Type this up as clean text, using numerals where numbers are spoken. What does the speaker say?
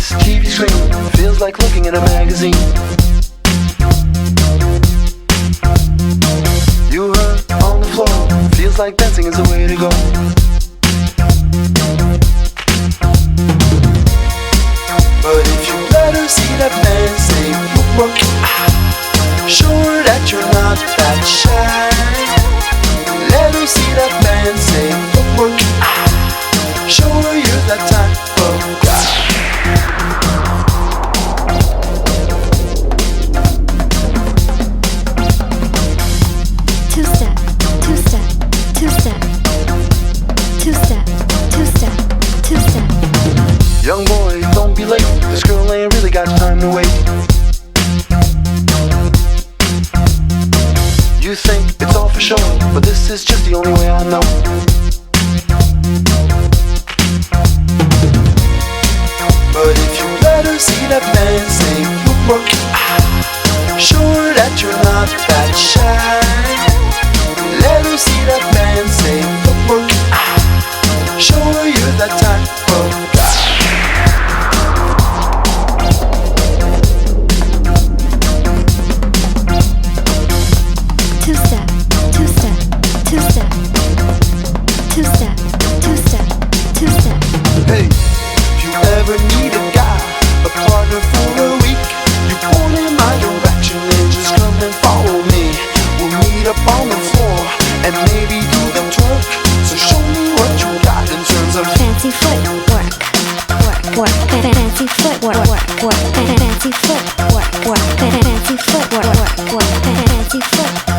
this TV screen feels like looking at a magazine. You hurt on the floor, feels like dancing is the way to go. But if you let her see that man say footwork, show her that you're not that shy. Let her see that man say footwork, show her you're that type of guy. Two-step, two-step, two-step, two-step, two-step, two-step. Young boy, don't be late. This girl ain't really got time to wait. You think it's all for show, but this is just the only way I know. But if you let her see that man say footwork, show her that you're not that shy. Let her see that man say footwork, show her you're that type of guy. Two-step, two-step, two-step, two-step, two-step, two-step. Hey, if you ever need a guy, a partner for a week, you point in my direction and just come and follow me. We'll meet up on the floor and maybe do the twerk. So show me what you got in terms of Fancy footwork, work, fancy footwork, work, fancy footwork, fancy footwork, fancy footwork.